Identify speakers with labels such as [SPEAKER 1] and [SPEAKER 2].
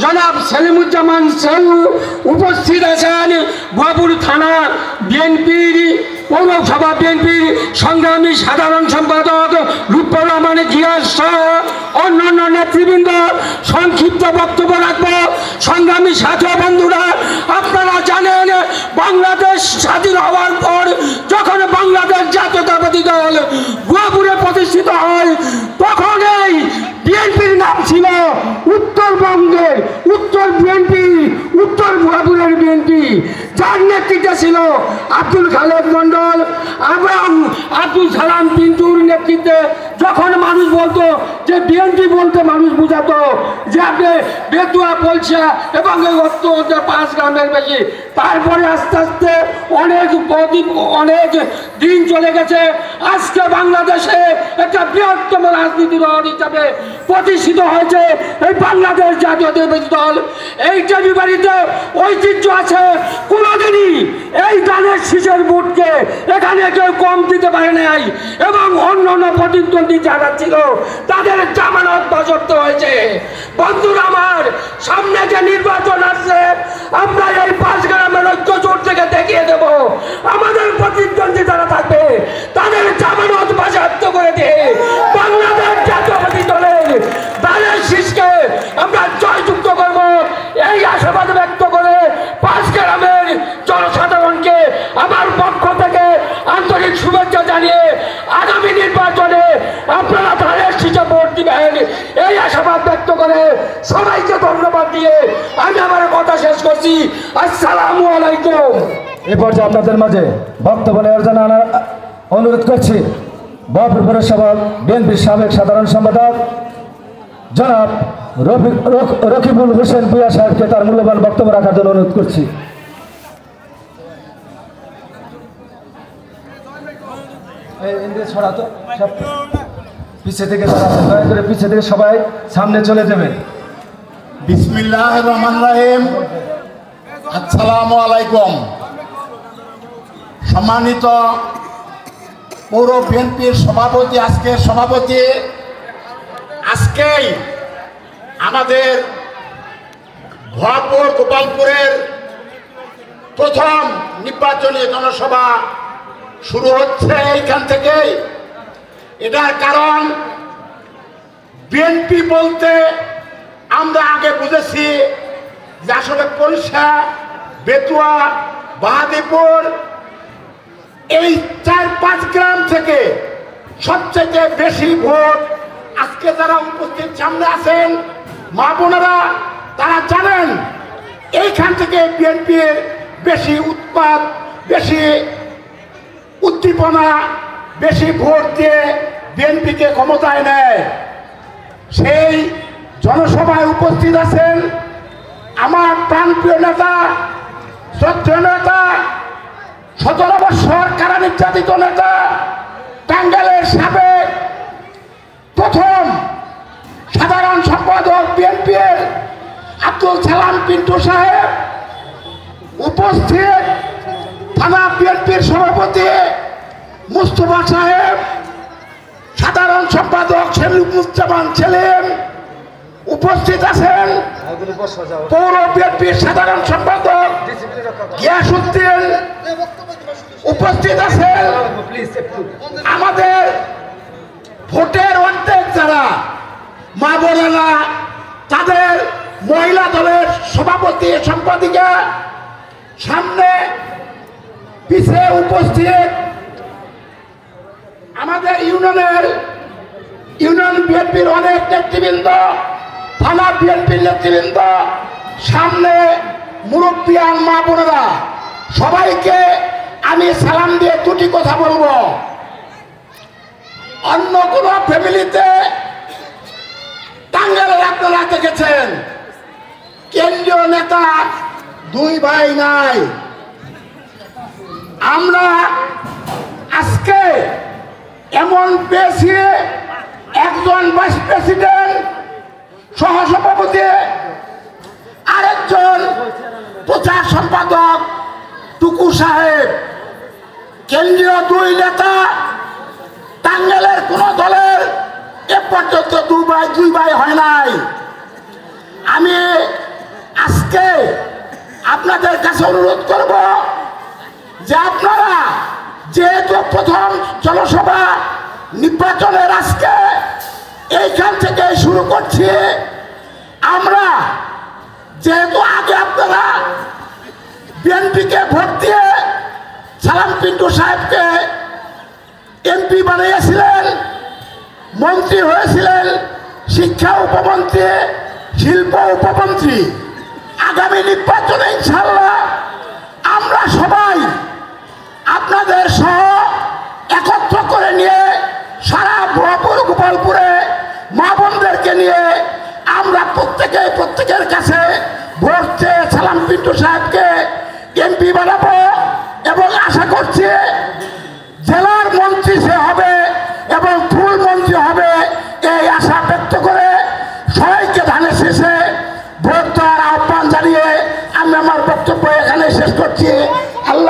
[SPEAKER 1] জনাব সেলিমুজ্জামান সেলু উপস্থিত আছেন ভুয়াপুর থানা বিএনপির পৌরসভা বিএনপির সংগ্রামী সাধারণ সম্পাদক লুৎফর রহমান গিয়াস সহ অন্যান্য নেতৃবৃন্দ। সংক্ষিপ্ত বক্তব্য রাখব। সংগ্রামী সাথী বন্ধুরা, আপনারা জানেন বাংলাদেশ স্বাধীন হওয়ার পর যখন বাংলাদেশ জাতীয়তাবাদী দল ভুয়াপুরে প্রতিষ্ঠিত হয়, তখন এই বিএনপির নাম ছিল উত্তরবঙ্গের উত্তর বিএনপি, উত্তর ভুয়াপুরের বিএনপি, যার নেতৃত্বে ছিল আব্দুল খালেদ মন্ডল এবং আব্দুল সালাম পিন্টুর নেতৃত্বে। যখন মানুষ বলতো যে বিএনপি বলতে মানুষ বুঝাতো যে আপনি বেতুয়া পলসা এবং এই 5 গ্রামের বেশি। তারপরে আস্তে আস্তে অনেক দিন চলে গেছে। আজকে বাংলাদেশে একটা বৃহত্তম রাজনীতি দল হিসাবে প্রতিষ্ঠিত হয়েছে এই বাংলাদেশ জাতীয়তাবাদী দল। এইটা বিপরীতে ঐতিহ্য আছে। কোনোদিনই এই ধানের শীষের ভোটকে এখানে কেউ কম দিতে পারে নাই এবং অন্যান্য প্রতিদ্বন্দ্বী যারা ছিল তাদের জামানত বাজেয়াপ্ত হয়েছে। বন্ধুরা আমার, সামনে যে নির্বাচন আসছে, আমরা এই 5 গ্রামের ঐক্য জোট থেকে দেখিয়ে দেব আমাদের প্রতিদ্বন্দ্বী যারা থাকবে তাদের জামানত বাজেয়াপ্ত করে দিয়ে বাংলাদেশ জাতীয়তাবাদী দলের ধানের শীষকে আমরা জয়যুক্ত করব। এই আশাবাদ ব্যক্ত করে 5 গ্রামের জনসাধারণকে আমার পক্ষ থেকে আন্তরিক শুভেচ্ছা জানিয়ে আগামী নির্বাচনে আপনারা ধানের শীষে ভোট দিবেন এই আশাবাদ ব্যক্ত করে সবাইকে ধন্যবাদ দিয়ে আমি আমার কথা শেষ করছি। আসসালামু আলাইকুম।
[SPEAKER 2] এই পর্যায়ে আপনাদের মাঝে বক্তব্য নেওয়ার জন্য অনুরোধ করছি ভুয়াপুর পৌরসভা বিএনপির সাবেক সাধারণ সম্পাদক জনাব রকিবুল হোসেন ভূঁইয়া সাহেবকে তার মূল্যবান বক্তব্য রাখার জন্য অনুরোধ করছি। পিছিয়ে থেকে দয়া করে পিছিয়ে থেকে সবাই সামনে চলে যাবেন।
[SPEAKER 3] বিসমিল্লাহির রহমানির রহিম। আসসালামু আলাইকুম। সম্মানিত পৌর বিএনপির সভাপতি, আজকের সভাপতি, আজকেই আমাদের ভুয়াপুর গোপালপুরের প্রথম নির্বাচনী জনসভা শুরু হচ্ছে এইখান থেকেই। এটার কারণ বিএনপি বলতে আমরা আগে বুঝেছি যে আসলে পরিষা, বেতুয়া, বাহাদুরপুর এই 4-5 গ্রাম থেকে সবচেয়ে বেশি ভোট আজকে যারা উপস্থিত সামনে আছেন মা বোনেরা তারা জানেন এইখান থেকে বিএনপির বেশি উৎপাদ, বেশি উদ্দীপনা, বেশি ভোট দিয়ে বিএনপিকে ক্ষমতায় নেয়। সেই জনসভায় উপস্থিত আছেন আমার প্রাণপ্রিয় নেতা, শ্রদ্ধেয় নেতা, 17 বছর কারা নির্যাতিত নেতা, টাঙ্গাইলের সাবেক প্রথম সাধারণ সম্পাদক বিএনপির আব্দুল সালাম পিন্টু সাহেব, উপস্থিত থানা বিএনপির সভাপতি মুস্তফা সাহেব, সাধারণ সম্পাদক সেলিমুজ্জামান সেলিম, উপস্থিত আছেন পৌর বিএনপির সাধারণ সম্পাদক গিয়াসউদ্দিন, উপস্থিত আছেন আমাদের ভোটের অর্ধেক যারা মা বোনেরা, তাদের মহিলা দলের সভাপতি সম্পাদিকা, সামনে পিছিয়ে উপস্থিত আমাদের ইউনিয়ন বিএনপির অনেক নেতৃবৃন্দ, থানা বিএনপির নেতৃবৃন্দ, সামনে মুরব্বিয়ান মা বোনেরা, সবাইকে আমি সালাম দিয়ে দুটি কথা বলবো। অন্য কোন ফ্যামিলিতে টাঙ্গাইলের আপনারা দেখেছেন কেন্দ্রীয় নেতা 2 ভাই নাই। আমরা আজকে এমন পেয়েছি একজন ভাইস প্রেসিডেন্ট, সহসভাপতি, আরেকজন প্রচার সম্পাদক টুকু সাহেব, কেন্দ্রীয় 2 নেতা। টাঙ্গাইলের কোন দলের এ পর্যন্ত 2 ভাই হয় নাই। আমি আপনাদের কাছে অনুরোধ করব যে আপনারা যেহেতু প্রথম জনসভা নির্বাচনের আজকে এইখান থেকে শুরু করছি, আমরা যেহেতু আগে আপনারা বিএনপিকে ভোট দিয়ে সালাম পিন্টু সাহেবকে এমপি বানিয়েছিলেন, মন্ত্রী হয়েছিলেন, শিক্ষা উপমন্ত্রী, শিল্প উপমন্ত্রী। আগামী নির্বাচনে ইনশাল্লাহ আমরা সবাই আপনাদের সহ একত্র করে নিয়ে সারা ভরপুর গোপালপুরে মা বোনদেরকে নিয়ে আমরা প্রত্যেকের কাছে ভোট চেয়ে সালাম পিন্টু সাহেবকে এমপি বানাবো এবং আশা করছি জেলার মন্ত্রী সে হবে এবং ফুল মন্ত্রী হবে, এই আশা ব্যক্ত করে সবাইকে ধানের শেষে ভোট দেওয়ার আহ্বান জানিয়ে আমি আমার বক্তব্য এখানে শেষ করছি। আল্লাহ